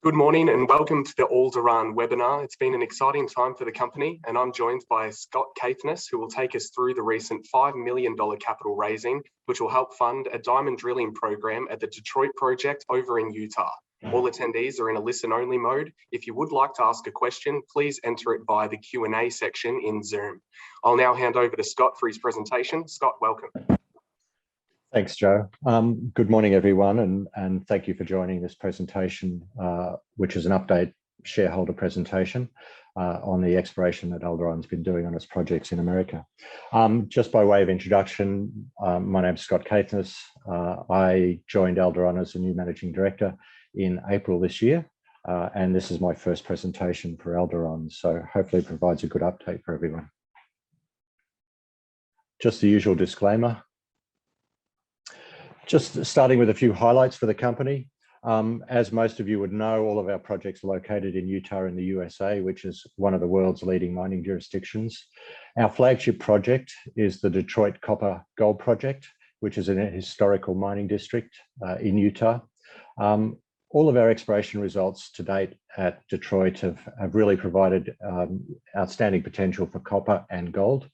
Good morning and welcome to the Alderan webinar. It's been an exciting time for the company and I'm joined by Scott Caithness, who will take us through the recent $5 million capital raising, which will help fund a diamond drilling program at the Detroit project over in Utah. All attendees are in a listen-only mode. If you would like to ask a question, please enter it via the Q&A section in Zoom. I'll now hand over to Scott for his presentation. Scott, welcome. Thanks, Joe. Good morning, everyone, and thank you for joining this presentation, which is an update shareholder presentation on the exploration that Alderan's been doing on its projects in America. Just by way of introduction, my name's Scott Caithness. I joined Alderan as a new Managing Director in April this year, and this is my first presentation for Alderan, so hopefully it provides a good update for everyone. Just the usual disclaimer. Just starting with a few highlights for the company. As most of you would know, all of our projects are located in Utah in the USA, which is one of the world's leading mining jurisdictions. Our flagship project is the Detroit Copper Gold Project, which is in a historical mining district in Utah. All of our exploration results to date at Detroit have really provided outstanding potential for copper and gold.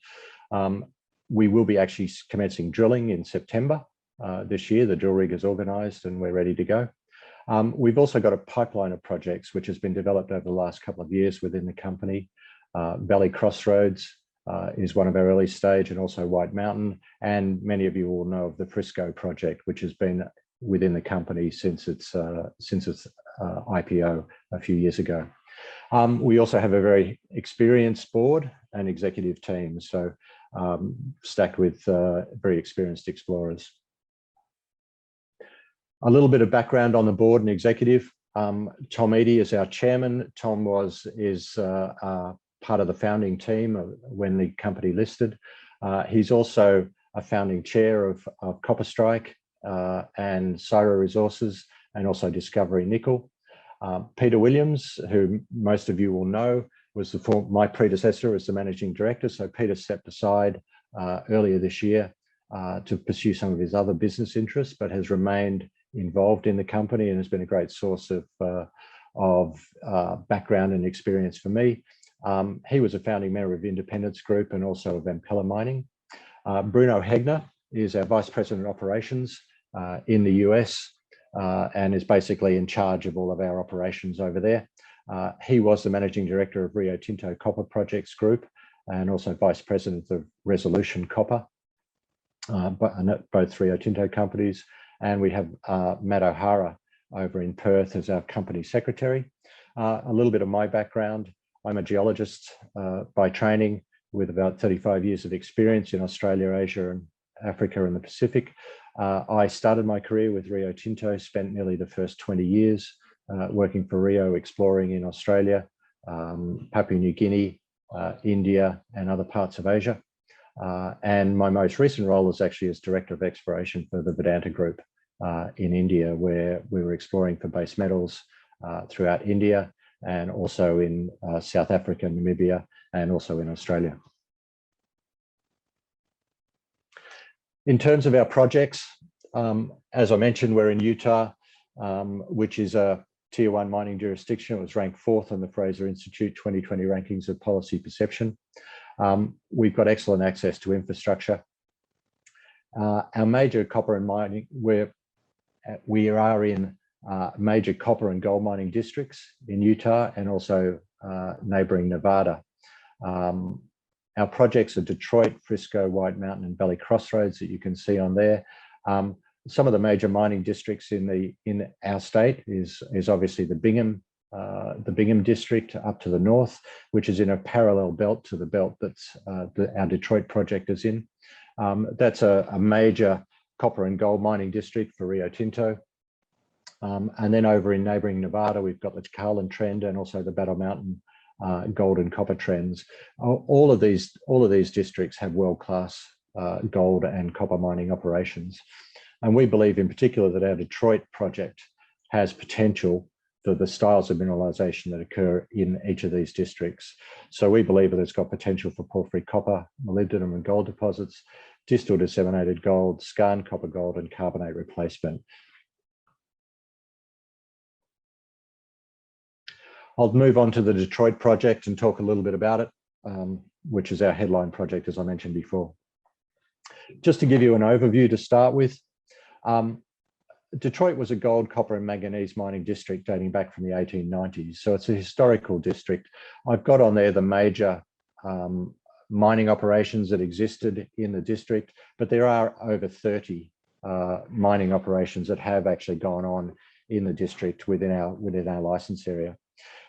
We will be actually commencing drilling in September. This year. The drill rig is organised and we're ready to go. We've also got a pipeline of projects which has been developed over the last couple of years within the company. Valley Crossroads is one of our early stage, and also White Mountain, and many of you will know of the Frisco project, which has been within the company since its IPO a few years ago. We also have a very experienced board and executive team, so stacked with very experienced explorers. A little bit of background on the board and executive. Tom Eady is our chairman. Tom is part of the founding team when the company listed. He's also a founding chair of Copper Strike and Syra Resources, and also Discovery Nickel. Peter Williams, who most of you will know, was my predecessor as the managing director. So Peter stepped aside earlier this year to pursue some of his other business interests, but has remained involved in the company and has been a great source of background and experience for me. He was a founding member of Independence Group and also of Ampella Mining. Bruno Hegner is our Vice President of Operations in the US and is basically in charge of all of our operations over there. He was the Managing Director of Rio Tinto Copper Projects Group and also Vice President of Resolution Copper, both Rio Tinto companies. And we have Matt O'Hara over in Perth as our company secretary. A little bit of my background. I'm a geologist by training with about 35 years of experience in Australia, Asia, and Africa and the Pacific. I started my career with Rio Tinto, spent nearly the first 20 years working for Rio, exploring in Australia, Papua New Guinea, India, and other parts of Asia. And my most recent role is actually as Director of Exploration for the Vedanta Group in India, where we were exploring for base metals throughout India and also in South Africa, Namibia, and also in Australia. In terms of our projects, as I mentioned, we're in Utah, which is a Tier 1 mining jurisdiction. It was ranked 4th on the Fraser Institute 2020 rankings of policy perception. We've got excellent access to infrastructure. Our major copper and mining, we are in major copper and gold mining districts in Utah and also neighboring Nevada. Our projects are Detroit, Frisco, White Mountain, and Valley Crossroads that you can see on there. Some of the major mining districts in our state is obviously the Bingham district up to the north, which is in a parallel belt to the belt that's our Detroit project is in. That's a major copper and gold mining district for Rio Tinto. And then over in neighboring Nevada, we've got the Carlin Trend and also the Battle Mountain gold and copper trends. All of these districts have world-class gold and copper mining operations. And we believe in particular that our Detroit project has potential for the styles of mineralization that occur in each of these districts. So we believe that it's got potential for porphyry copper, molybdenum and gold deposits, distal disseminated gold, skarn copper gold, and carbonate replacement. I'll move on to the Detroit project and talk a little bit about it, which is our headline project, as I mentioned before. Just to give you an overview to start with, Detroit was a gold, copper and manganese mining district dating back from the 1890s. So it's a historical district. I've got on there the major mining operations that existed in the district, but there are over 30 mining operations that have actually gone on in the district within our license area.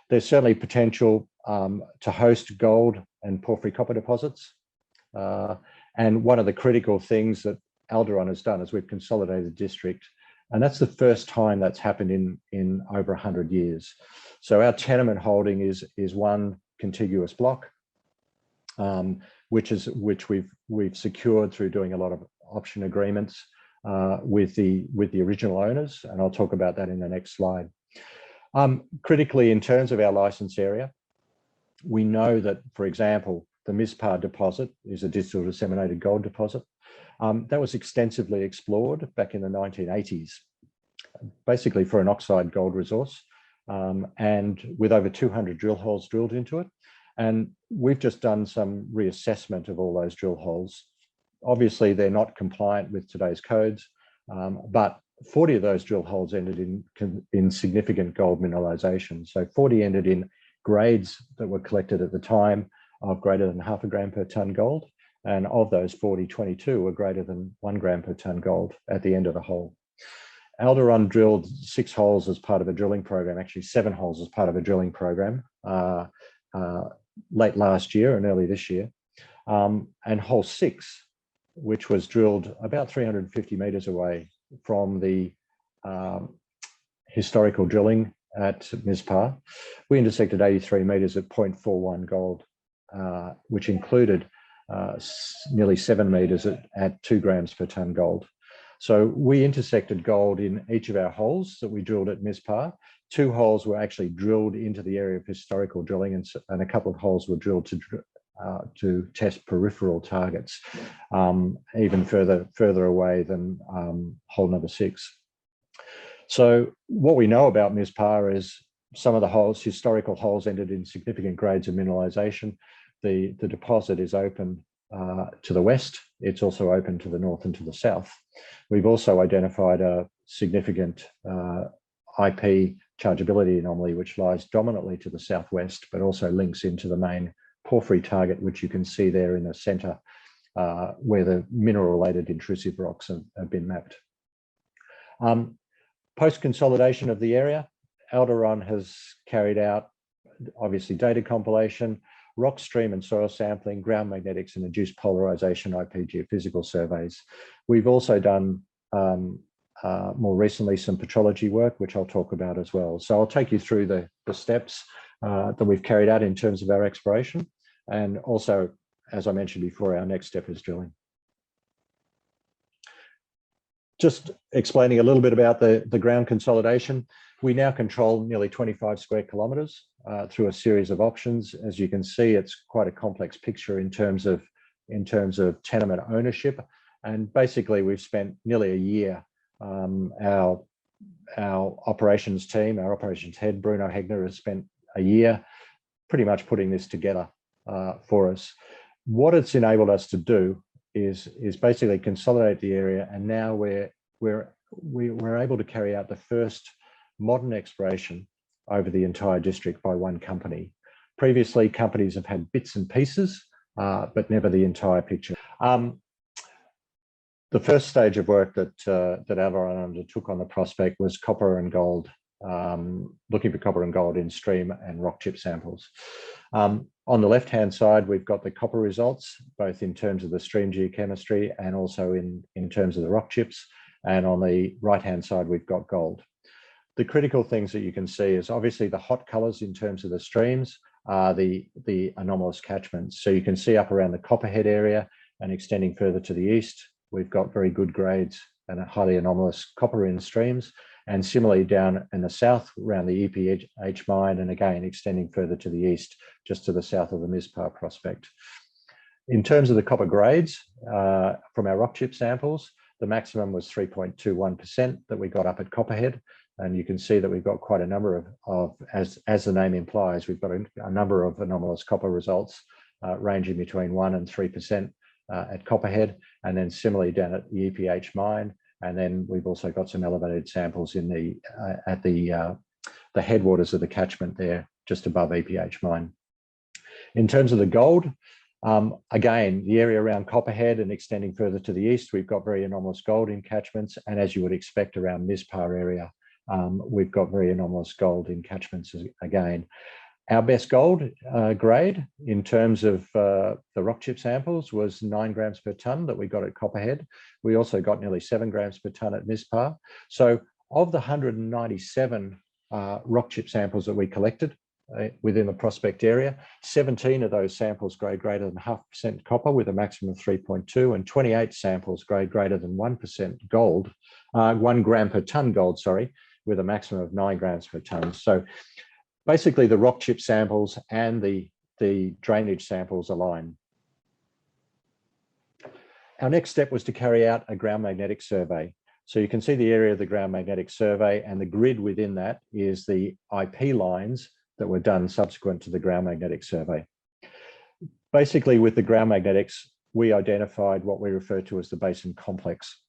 There's certainly potential to host gold and porphyry copper deposits. And one of the critical things that Alderan has done is we've consolidated the district. And that's the first time that's happened in over 100 years. So our tenement holding is one contiguous block, which we've secured through doing a lot of option agreements with the original owners, and I'll talk about that in the next slide. Critically, in terms of our license area, we know that, for example, the Mispah deposit is a digital disseminated gold deposit. That was extensively explored back in the 1980s, basically for an oxide gold resource, and with over 200 drill holes drilled into it. And we've just done some reassessment of all those drill holes. Obviously, they're not compliant with today's codes, but 40 of those drill holes ended in significant gold mineralization. So 40 ended in grades that were collected at the time of greater than 0.5 gram per ton gold. And of those 40, 22 were greater than 1 gram per ton gold at the end of the hole. Alderan drilled 6 holes as part of a drilling program, actually 7 holes as part of a drilling program late last year and early this year. And hole 6, which was drilled about 350 meters away from the historical drilling at Mispah, we intersected 83 meters at 0.41 gold, which included nearly 7 meters at 2 grams per ton gold. So we intersected gold in each of our holes that we drilled at Mispah. 2 holes were actually drilled into the area of historical drilling, and a couple of holes were drilled to test peripheral targets, even further away than hole number 6. So what we know about Mispah is some of the holes, historical holes, ended in significant grades of mineralization. The deposit is open to the west. It's also open to the north and to the south. We've also identified a significant IP chargeability anomaly, which lies dominantly to the southwest, but also links into the main porphyry target, which you can see there in the center, where the mineral-related intrusive rocks have been mapped. Post-consolidation of the area, Alderan has carried out, obviously, data compilation, rock stream and soil sampling, ground magnetics and induced polarization IP geophysical surveys. We've also done more recently some petrology work, which I'll talk about as well. So I'll take you through the steps that we've carried out in terms of our exploration. And also, as I mentioned before, our next step is drilling. Just explaining a little bit about the ground consolidation. We now control nearly 25 square kilometers through a series of options. As you can see, it's quite a complex picture in terms of tenement ownership. And basically, we've spent nearly a year. Our operations team, our operations head, Bruno Hegner, has spent a year pretty much putting this together for us. What it's enabled us to do is basically consolidate the area, and now we're able to carry out the first modern exploration over the entire district by one company. Previously, companies have had bits and pieces, but never the entire picture. The first stage of work that Alderan undertook on the prospect was copper and gold, looking for copper and gold in stream and rock chip samples. On the left-hand side, we've got the copper results, both in terms of the stream geochemistry and also in terms of the rock chips. And on the right-hand side, we've got gold. The critical things that you can see is obviously the hot colors in terms of the streams are the anomalous catchments. So you can see up around the Copperhead area and extending further to the east, we've got very good grades and highly anomalous copper in streams. And similarly down in the south around the EPH mine, and again, extending further to the east, just to the south of the Mispah prospect. In terms of the copper grades from our rock chip samples, the maximum was 3.21% that we got up at Copperhead. And you can see that we've got quite a number as the name implies, we've got a number of anomalous copper results ranging between 1 and 3% at Copperhead, and then similarly down at the EPH mine. And then we've also got some elevated samples in the headwaters of the catchment there, just above EPH mine. In terms of the gold, again, the area around Copperhead and extending further to the east, we've got very anomalous gold in catchments. And as you would expect around Mispar area, we've got very anomalous gold in catchments again. Our best gold grade in terms of the rock chip samples was 9 grams per tonne that we got at Copperhead. We also got nearly 7 grams per tonne at Mispar. So of the 197 rock chip samples that we collected within the prospect area, 17 of those samples grade greater than 0.5% copper with a maximum of 3.2, and 28 samples grade greater than 1% gold, 1 gram per tonne gold, sorry, with a maximum of 9 grams per tonne. So basically the rock chip samples and the drainage samples align. Our next step was to carry out a ground magnetic survey. So you can see the area of the ground magnetic survey, and the grid within that is the IP lines that were done subsequent to the ground magnetic survey. Basically, with the ground magnetics, we identified what we refer to as the Basin complex.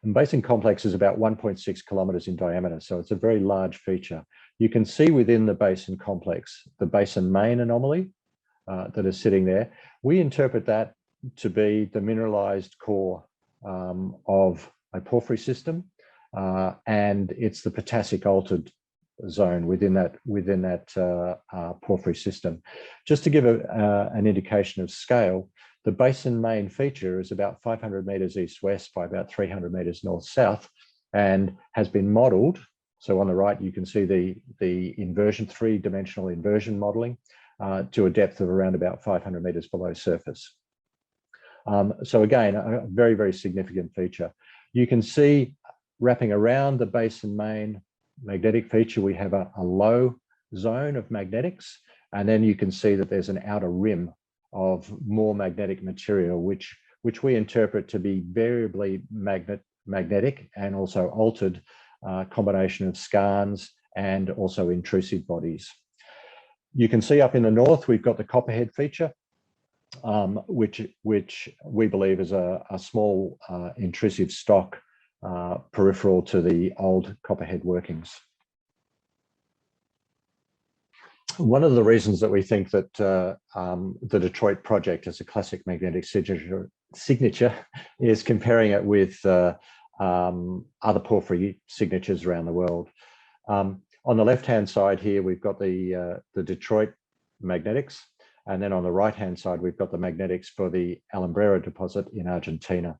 And Basin complex is about 1.6 kilometers in diameter, so it's a very large feature. You can see within the Basin complex, the Basin main anomaly that is sitting there. We interpret that to be the mineralized core of a porphyry system, and it's the potassic altered zone within that porphyry system. Just to give an indication of scale, the Basin main feature is about 500 meters east-west by about 300 meters north-south, and has been modeled. So on the right, you can see the inversion, 3-dimensional inversion modeling to a depth of around about 500 meters below surface. So again, a very, very significant feature. You can see wrapping around the Basin main magnetic feature, we have a low zone of magnetics, and then you can see that there's an outer rim of more magnetic material, which we interpret to be variably magnetic and also altered combination of skarns and also intrusive bodies. You can see up in the north, we've got the Copperhead feature, which we believe is a small intrusive stock peripheral to the old Copperhead workings. One of the reasons that we think that the Detroit project is a classic magnetic signature is comparing it with other porphyry signatures around the world. On the left-hand side here, we've got the Detroit magnetics, and then on the right-hand side, we've got the magnetics for the Alumbrera deposit in Argentina.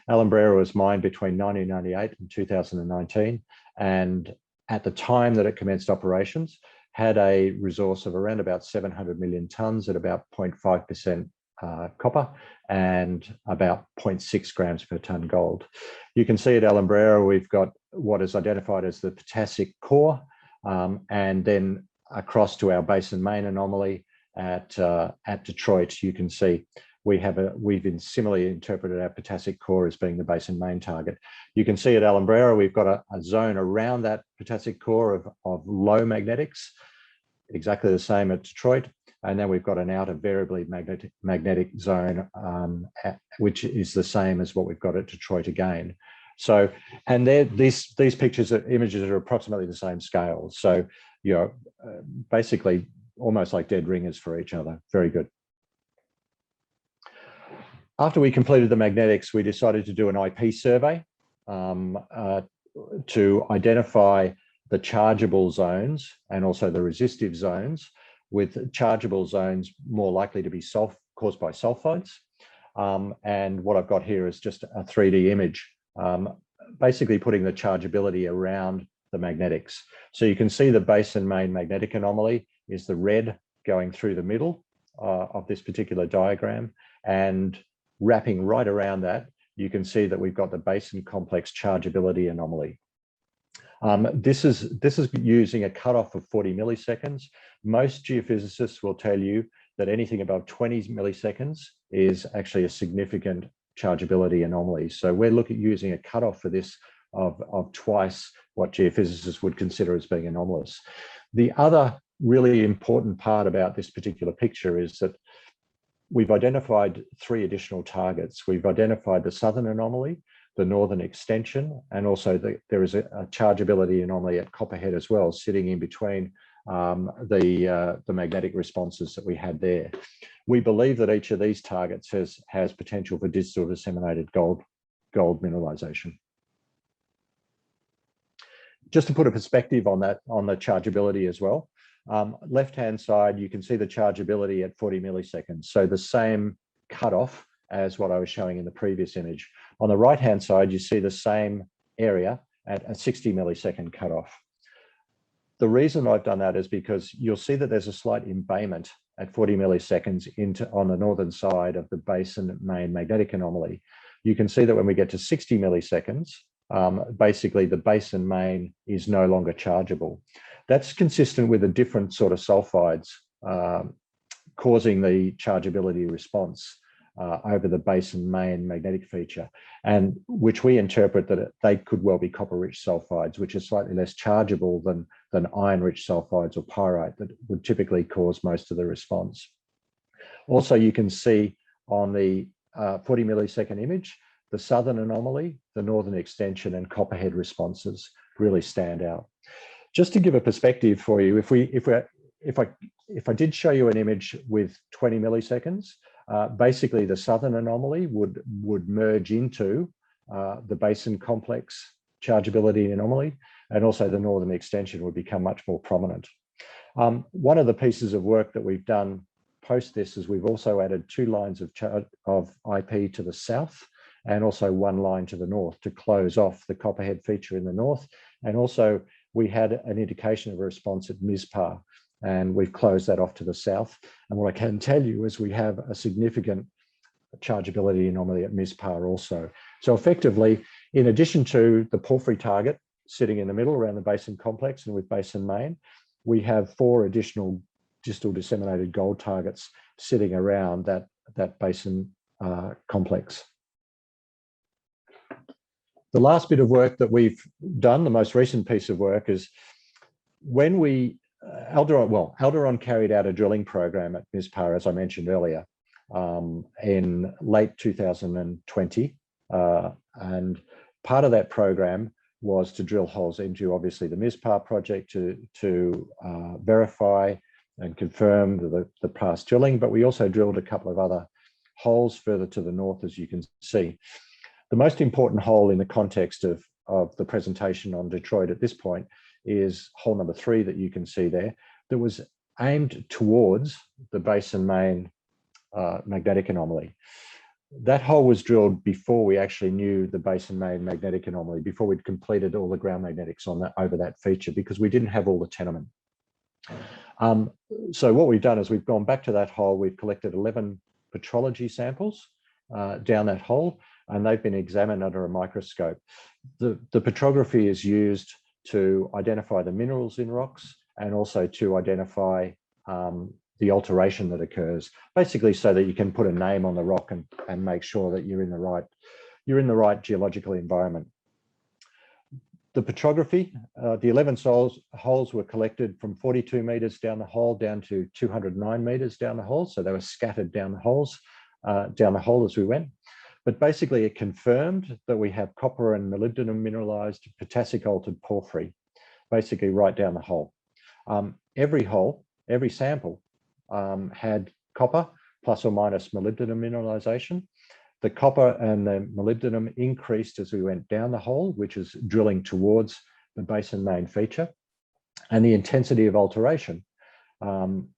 Alumbrera was mined between 1998 and 2019, and at the time that it commenced operations, had a resource of around about 700 million tonnes at about 0.5% copper and about 0.6 grams per tonne gold. You can see at Alumbrera, we've got what is identified as the potassic core, and then across to our Basin main anomaly at Detroit, you can see we've similarly interpreted our potassic core as being the Basin main target. You can see at Alumbrera, we've got a zone around that potassic core of low magnetics, exactly the same at Detroit. And then we've got an outer variably magnetic zone, which is the same as what we've got at Detroit again. So, and these images are approximately the same scale. So, you know, basically almost like dead ringers for each other. Very good. After we completed the magnetics, we decided to do an IP survey to identify the chargeable zones and also the resistive zones, with chargeable zones more likely to be caused by sulphides. And what I've got here is just a 3D image, basically putting the chargeability around the magnetics. So you can see the Basin main magnetic anomaly is the red going through the middle of this particular diagram, and wrapping right around that, you can see that we've got the Basin complex chargeability anomaly. This is using a cutoff of 40 milliseconds. Most geophysicists will tell you that anything above 20 milliseconds is actually a significant chargeability anomaly. So we're using a cutoff for this of twice what geophysicists would consider as being anomalous. The other really important part about this particular picture is that we've identified 3 additional targets. We've identified the southern anomaly, the northern extension, and also there is a chargeability anomaly at Copperhead as well, sitting in between the magnetic responses that we had there. We believe that each of these targets has potential for digital disseminated gold mineralization. Just to put a perspective on that, on the chargeability as well, left-hand side, you can see the chargeability at 40 milliseconds. So the same cutoff as what I was showing in the previous image. On the right-hand side, you see the same area at a 60 millisecond cutoff. The reason I've done that is because you'll see that there's a slight embayment at 40 milliseconds on the northern side of the Basin main magnetic anomaly. You can see that when we get to 60 milliseconds, basically the Basin main is no longer chargeable. That's consistent with a different sort of sulphides causing the chargeability response over the Basin main magnetic feature, and which we interpret that they could well be copper-rich sulphides, which are slightly less chargeable than iron-rich sulphides or pyrite that would typically cause most of the response. Also, you can see on the 40 millisecond image, the southern anomaly, the northern extension, and Copperhead responses really stand out. Just to give a perspective for you, if I did show you an image with 20 milliseconds, basically the southern anomaly would merge into the Basin complex chargeability anomaly, and also the northern extension would become much more prominent. One of the pieces of work that we've done post this is we've also added 2 lines of IP to the south, and also 1 line to the north to close off the Copperhead feature in the north. And also we had an indication of a response at Mispar, and we've closed that off to the south. And what I can tell you is we have a significant chargeability anomaly at Mispar also. So effectively, in addition to the Porphyry target sitting in the middle around the Basin complex and with Basin main, we have 4 additional distal disseminated gold targets sitting around that Basin complex. The last bit of work that we've done, the most recent piece of work, is when Alderan carried out a drilling program at Mispar, as I mentioned earlier, in late 2020. And part of that program was to drill holes into, obviously, the Mispar project to verify and confirm the past drilling, but we also drilled a couple of other holes further to the north, as you can see. The most important hole in the context of the presentation on Detroit at this point is hole number 3 that you can see there, that was aimed towards the Basin main magnetic anomaly. That hole was drilled before we actually knew the Basin main magnetic anomaly, before we'd completed all the ground magnetics over that feature, because we didn't have all the tenement. So what we've done is we've gone back to that hole, we've collected 11 petrology samples down that hole, and they've been examined under a microscope. The petrography is used to identify the minerals in rocks, and also to identify the alteration that occurs, basically so that you can put a name on the rock and make sure that you're in the right geological environment. The petrography, the 11 holes were collected from 42 meters down the hole down to 209 meters down the hole. So they were scattered down the hole as we went. But basically it confirmed that we have copper and molybdenum mineralized potassic altered porphyry, basically right down the hole. Every hole, every sample had copper plus or minus molybdenum mineralization. The copper and the molybdenum increased as we went down the hole, which is drilling towards the Basin main feature. And the intensity of alteration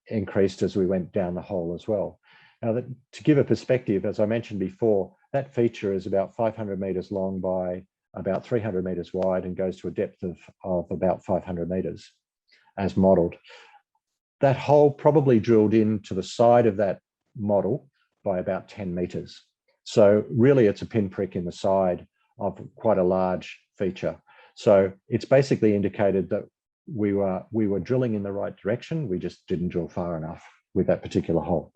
increased as we went down the hole as well. Now, to give a perspective, as I mentioned before, that feature is about 500 meters long by about 300 meters wide and goes to a depth of about 500 meters as modeled. That hole probably drilled into the side of that model by about 10 meters. So really it's a pinprick in the side of quite a large feature. So it's basically indicated that we were drilling in the right direction. We just didn't drill far enough with that particular hole.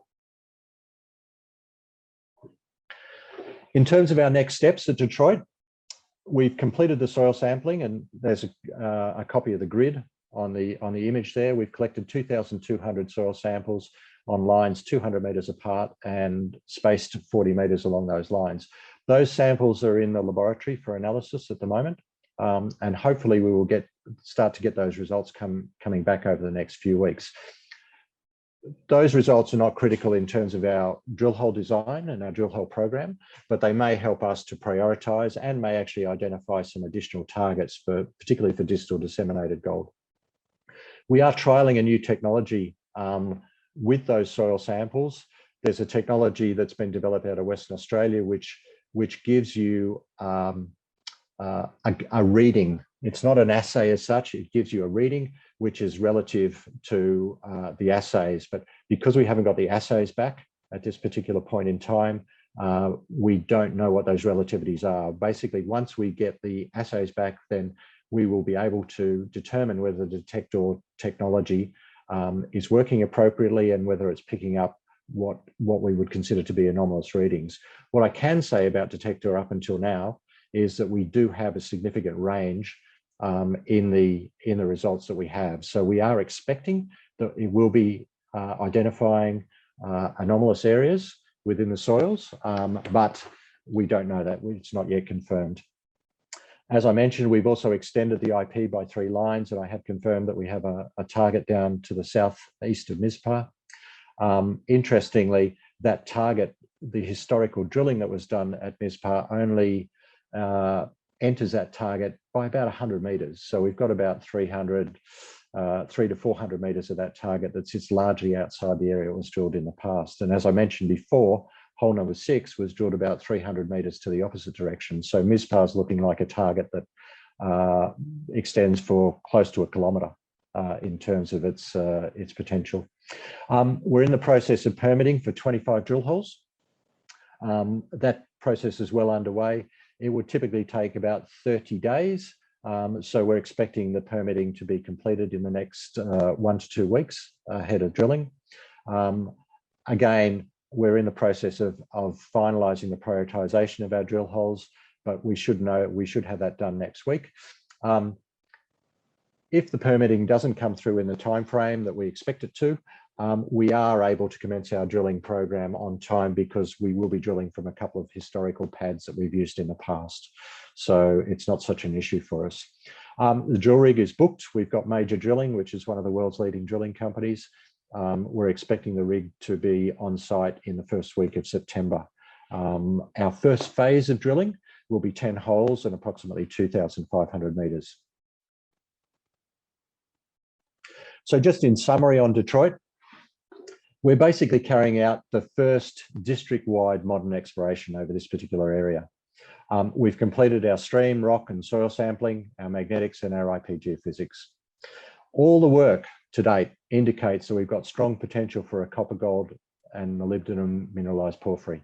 In terms of our next steps at Detroit, we've completed the soil sampling, and there's a copy of the grid on the image there. We've collected 2,200 soil samples on lines 200 metres apart and spaced 40 metres along those lines. Those samples are in the laboratory for analysis at the moment, and hopefully we will start to get those results coming back over the next few weeks. Those results are not critical in terms of our drill hole design and our drill hole program, but they may help us to prioritise and may actually identify some additional targets, particularly for distal disseminated gold. We are trialling a new technology with those soil samples. There's a technology that's been developed out of Western Australia, which gives you a reading. It's not an assay as such, it gives you a reading which is relative to the assays. But because we haven't got the assays back at this particular point in time, we don't know what those relativities are. Basically, once we get the assays back, then we will be able to determine whether the detector technology is working appropriately and whether it's picking up what we would consider to be anomalous readings. What I can say about detector up until now is that we do have a significant range in the results that we have. So we are expecting that it will be identifying anomalous areas within the soils, but we don't know that. It's not yet confirmed. As I mentioned, we've also extended the IP by 3 lines, and I have confirmed that we have a target down to the southeast of Mizpah. Interestingly, that target, the historical drilling that was done at Mizpah, only enters that target by about 100 metres. So we've got about 300 to 400 metres of that target that sits largely outside the area it was drilled in the past. And as I mentioned before, hole number 6 was drilled about 300 metres to the opposite direction. So Mizpah is looking like a target that extends for close to 1 kilometre in terms of its potential. We're in the process of permitting for 25 drill holes. That process is well underway. It would typically take about 30 days. So we're expecting the permitting to be completed in the next 1 to 2 weeks ahead of drilling. Again, we're in the process of finalising the prioritisation of our drill holes, but we should have that done next week. If the permitting doesn't come through in the time frame that we expect it to, we are able to commence our drilling program on time because we will be drilling from a couple of historical pads that we've used in the past. So it's not such an issue for us. The drill rig is booked. We've got Major Drilling, which is one of the world's leading drilling companies. We're expecting the rig to be on site in the first week of September. Our first phase of drilling will be 10 holes and approximately 2,500 metres. So just in summary on Detroit, we're basically carrying out the first district-wide modern exploration over this particular area. We've completed our stream, rock and soil sampling, our magnetics and our IP geophysics. All the work to date indicates that we've got strong potential for a copper, gold and molybdenum mineralised porphyry.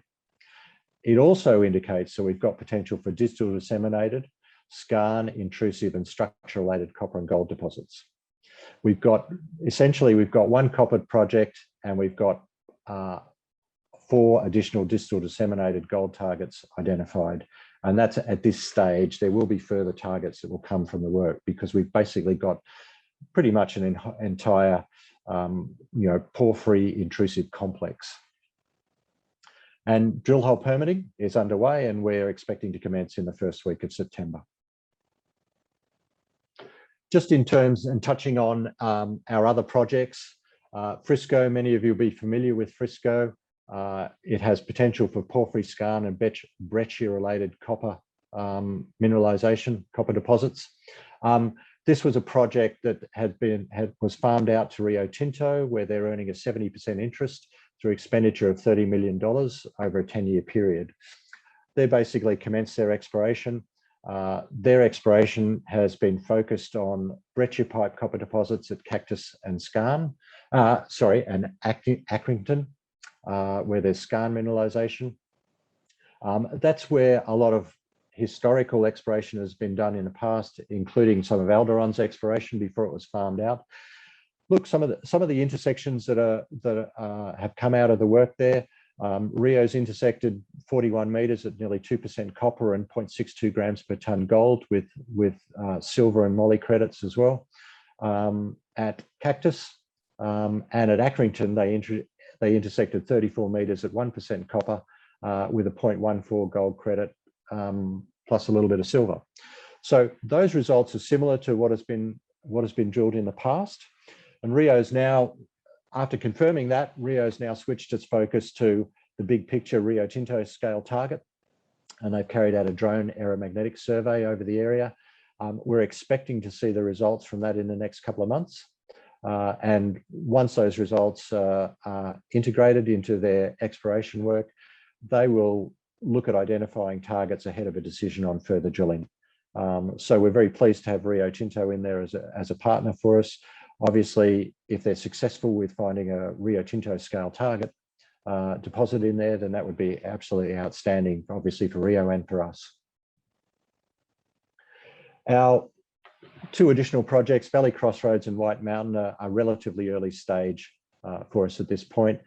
It also indicates that we've got potential for distal disseminated, skarn, intrusive and structure-related copper and gold deposits. We've got 1 copper project and we've got 4 additional distal disseminated gold targets identified. And that's at this stage. There will be further targets that will come from the work because we've basically got pretty much an entire porphyry intrusive complex. And drill hole permitting is underway and we're expecting to commence in the first week of September. Just in terms and touching on our other projects, Frisco, many of you will be familiar with Frisco. It has potential for porphyry, skarn and breccia related copper mineralization, copper deposits. This was a project that was farmed out to Rio Tinto, where they're earning a 70% interest through expenditure of $30 million over a 10-year period. They basically commenced their exploration. Their exploration has been focused on breccia pipe copper deposits at Cactus and Skarn, and Accrington, where there's skarn mineralization. That's where a lot of historical exploration has been done in the past, including some of Alderan's exploration before it was farmed out. Look, some of the intersections that have come out of the work there Rio's intersected 41 metres at nearly 2% copper and 0.62 grams per tonne gold with silver and moly credits as well. At Cactus and at Accrington, they intersected 34 metres at 1% copper with a 0.14 gold credit plus a little bit of silver. So those results are similar to what has been drilled in the past. And Rio's now, after confirming that, Rio's now switched its focus to the big picture Rio Tinto scale target, and they've carried out a drone aeromagnetic survey over the area. We're expecting to see the results from that in the next couple of months. And once those results are integrated into their exploration work, they will look at identifying targets ahead of a decision on further drilling. So we're very pleased to have Rio Tinto in there as a partner for us. Obviously, if they're successful with finding a Rio Tinto scale target deposit in there, then that would be absolutely outstanding, obviously for Rio and for us. Our two additional projects, Valley Crossroads and White Mountain, are relatively early stage for us at this point.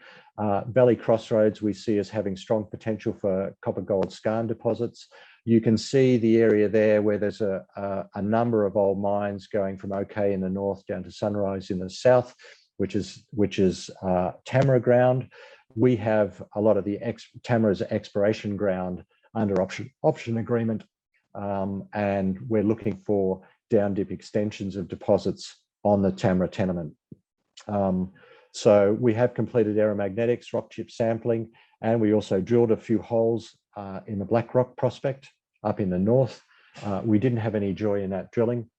Valley Crossroads we see as having strong potential for copper gold skarn deposits. You can see the area there where there's a number of old mines going from OK in the north down to Sunrise in the south, which is Tamara ground. We have a lot of the Tamara's exploration ground under option agreement, and we're looking for down dip extensions of deposits on the Tamara tenement. So we have completed aeromagnetics, rock chip sampling, and we also drilled a few holes in the Black Rock prospect up in the north. We didn't have any joy in that drilling.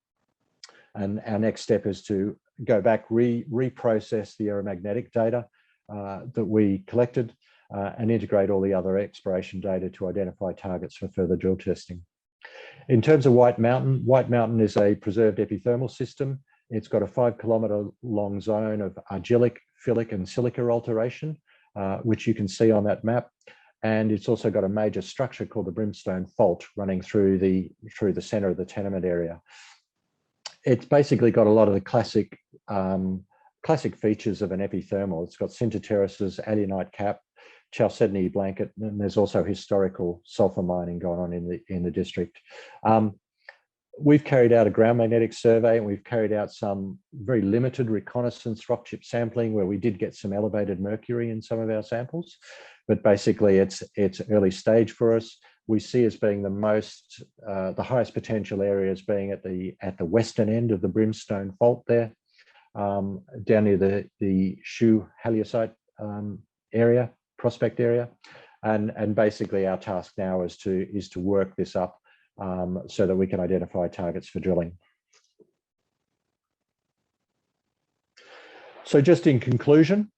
And our next step is to go back, reprocess the aeromagnetic data that we collected and integrate all the other exploration data to identify targets for further drill testing. In terms of White Mountain is a preserved epithermal system. It's got a 5-kilometre long zone of argillic, phyllic and silica alteration, which you can see on that map. And it's also got a major structure called the Brimstone Fault running through the centre of the tenement area. It's basically got a lot of the classic features of an epithermal. It's got sinter terraces, alunite cap, chalcedony blanket, and there's also historical sulphur mining going on in the district. We've carried out a ground magnetic survey, and we've carried out some very limited reconnaissance rock chip sampling where we did get some elevated mercury in some of our samples, but basically it's early stage for us. We see as being the highest potential areas being at the western end of the Brimstone Fault there, down near the Shoe Haliocyte area, prospect area, and basically our task now is to work this up so that we can identify targets for drilling. So just in conclusion,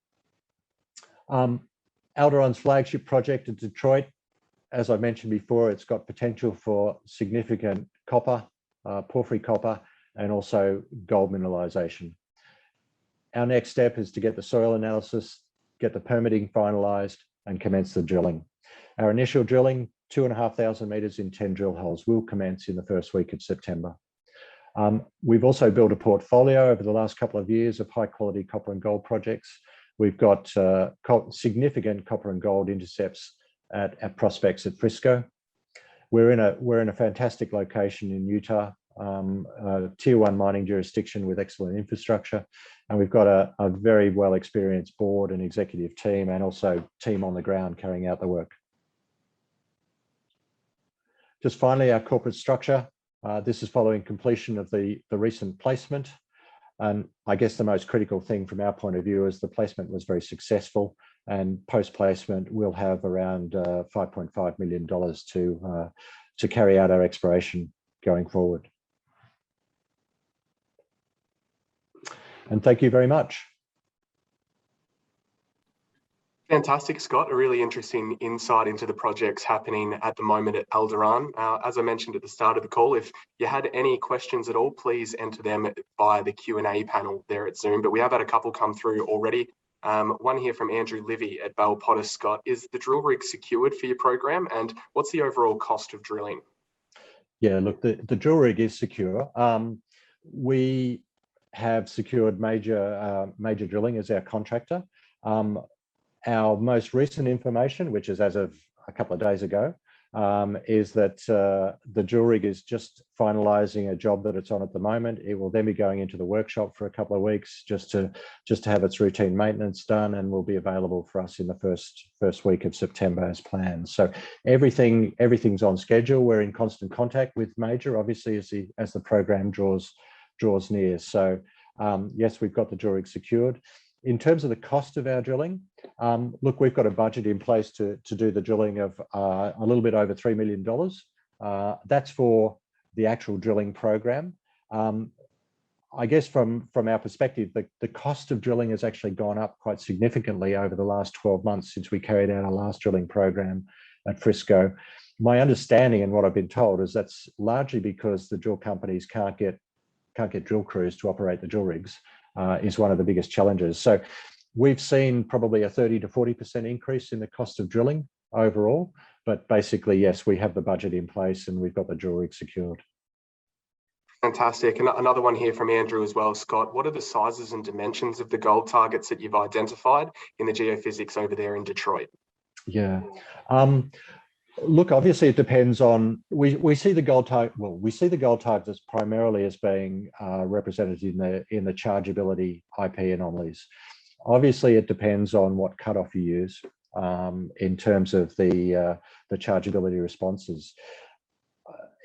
Alderan's flagship project in Detroit, as I mentioned before, it's got potential for significant copper, porphyry copper, and also gold mineralization. Our next step is to get the soil analysis, get the permitting finalized, and commence the drilling. Our initial drilling, 2,500 meters in 10 drill holes, will commence in the first week of September. We've also built a portfolio over the last couple of years of high quality copper and gold projects. We've got significant copper and gold intercepts at prospects at Frisco. We're in a fantastic location in Utah, tier 1 mining jurisdiction with excellent infrastructure, and we've got a very well experienced board and executive team, and also team on the ground carrying out the work. Just finally, our corporate structure. This is following completion of the recent placement. And I guess the most critical thing from our point of view is the placement was very successful, and post-placement we'll have around $5.5 million to carry out our exploration going forward. And thank you very much. Fantastic, Scott. A really interesting insight into the projects happening at the moment at Alderan. As I mentioned at the start of the call, if you had any questions at all, please enter them via the Q&A panel there at Zoom. But we have had a couple come through already. One here from Andrew Livy at Bell Potter. Scott, is the drill rig secured for your program, and what's the overall cost of drilling? Yeah, look, the drill rig is secure. We have secured major drilling as our contractor. Our most recent information, which is as of a couple of days ago, is that the drill rig is just finalising a job that it's on at the moment. It will then be going into the workshop for a couple of weeks just to have its routine maintenance done, and will be available for us in the first week of September as planned. So everything's on schedule. We're in constant contact with Major, obviously, as the program draws near. So yes, we've got the drill rig secured. In terms of the cost of our drilling, look, we've got a budget in place to do the drilling of a little bit over $3 million. That's for the actual drilling program. I guess from our perspective, the cost of drilling has actually gone up quite significantly over the last 12 months since we carried out our last drilling program at Frisco. My understanding and what I've been told is that's largely because the drill companies can't get drill crews to operate the drill rigs. Is one of the biggest challenges. So we've seen probably a 30 to 40% increase in the cost of drilling overall, but basically, yes, we have the budget in place and we've got the drill rig secured. Fantastic. And another one here from Andrew as well, Scott. What are the sizes and dimensions of the gold targets that you've identified in the geophysics over there in Detroit? Yeah. Look, obviously it depends on, we see the gold target, well, we see the gold targets primarily as being represented in the chargeability IP anomalies. Obviously it depends on what cutoff you use in terms of the chargeability responses.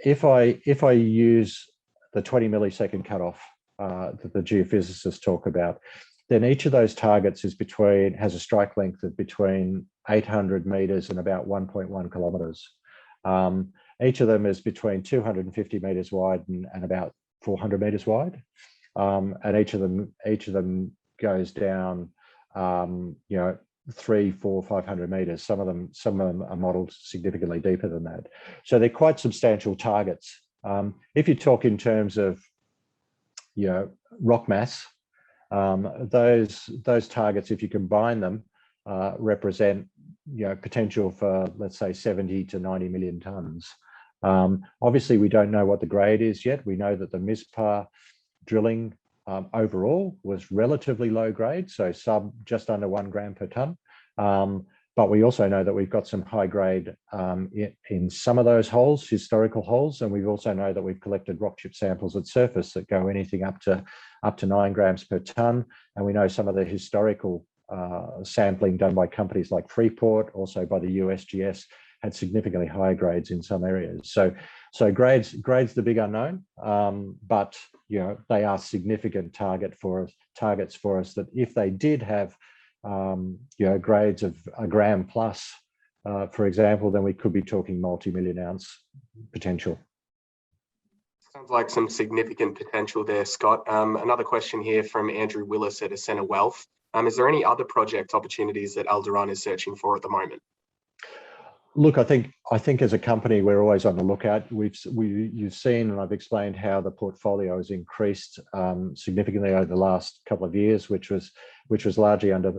If I use the 20 millisecond cutoff that the geophysicists talk about, then each of those targets has a strike length of between 800 meters and about 1.1 kilometers. Each of them is between 250 meters wide and about 400 meters wide. And each of them goes down, 300, 400, 500 meters. Some of them are modeled significantly deeper than that. So they're quite substantial targets. If you talk in terms of, rock mass, those targets, if you combine them, represent potential for, let's say, 70 to 90 million tons. Obviously, we don't know what the grade is yet. We know that the MISPAR drilling overall was relatively low grade, so just under 1 gram per ton. But we also know that we've got some high grade in some of those holes, historical holes, and we also know that we've collected rock chip samples at surface that go anything up to 9 grams per ton. And we know some of the historical sampling done by companies like Freeport, also by the USGS, had significantly higher grades in some areas. So grades the big unknown, but they are significant targets for us that if they did have grades of 1 gram plus, for example, then we could be talking multi-million ounce potential. Sounds like some significant potential there, Scott. Another question here from Andrew Willis at Ascena Wealth. Is there any other project opportunities that Alderan is searching for at the moment? Look, I think as a company, we're always on the lookout. You've seen, and I've explained how the portfolio has increased significantly over the last couple of years, which was largely under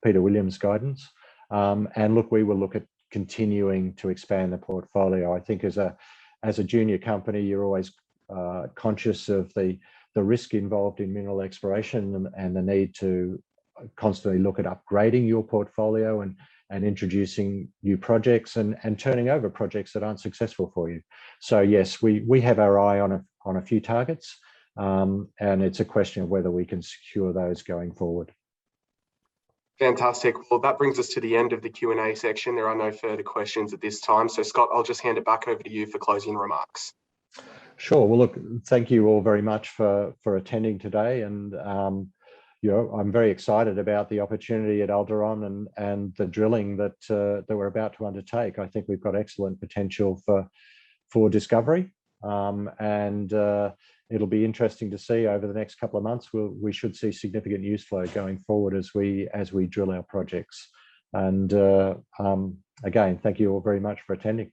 Peter Williams' guidance. And look, we will look at continuing to expand the portfolio. I think as a junior company, you're always conscious of the risk involved in mineral exploration and the need to constantly look at upgrading your portfolio and introducing new projects and turning over projects that aren't successful for you. So yes, we have our eye on a few targets, and it's a question of whether we can secure those going forward. Fantastic. Well, that brings us to the end of the Q&A section. There are no further questions at this time. So Scott, I'll just hand it back over to you for closing remarks. Sure. Well, look, thank you all very much for attending today. And I'm very excited about the opportunity at Alderan and the drilling that we're about to undertake. I think we've got excellent potential for discovery, and it'll be interesting to see over the next couple of months. We should see significant news flow going forward as we drill our projects. And again, thank you all very much for attending.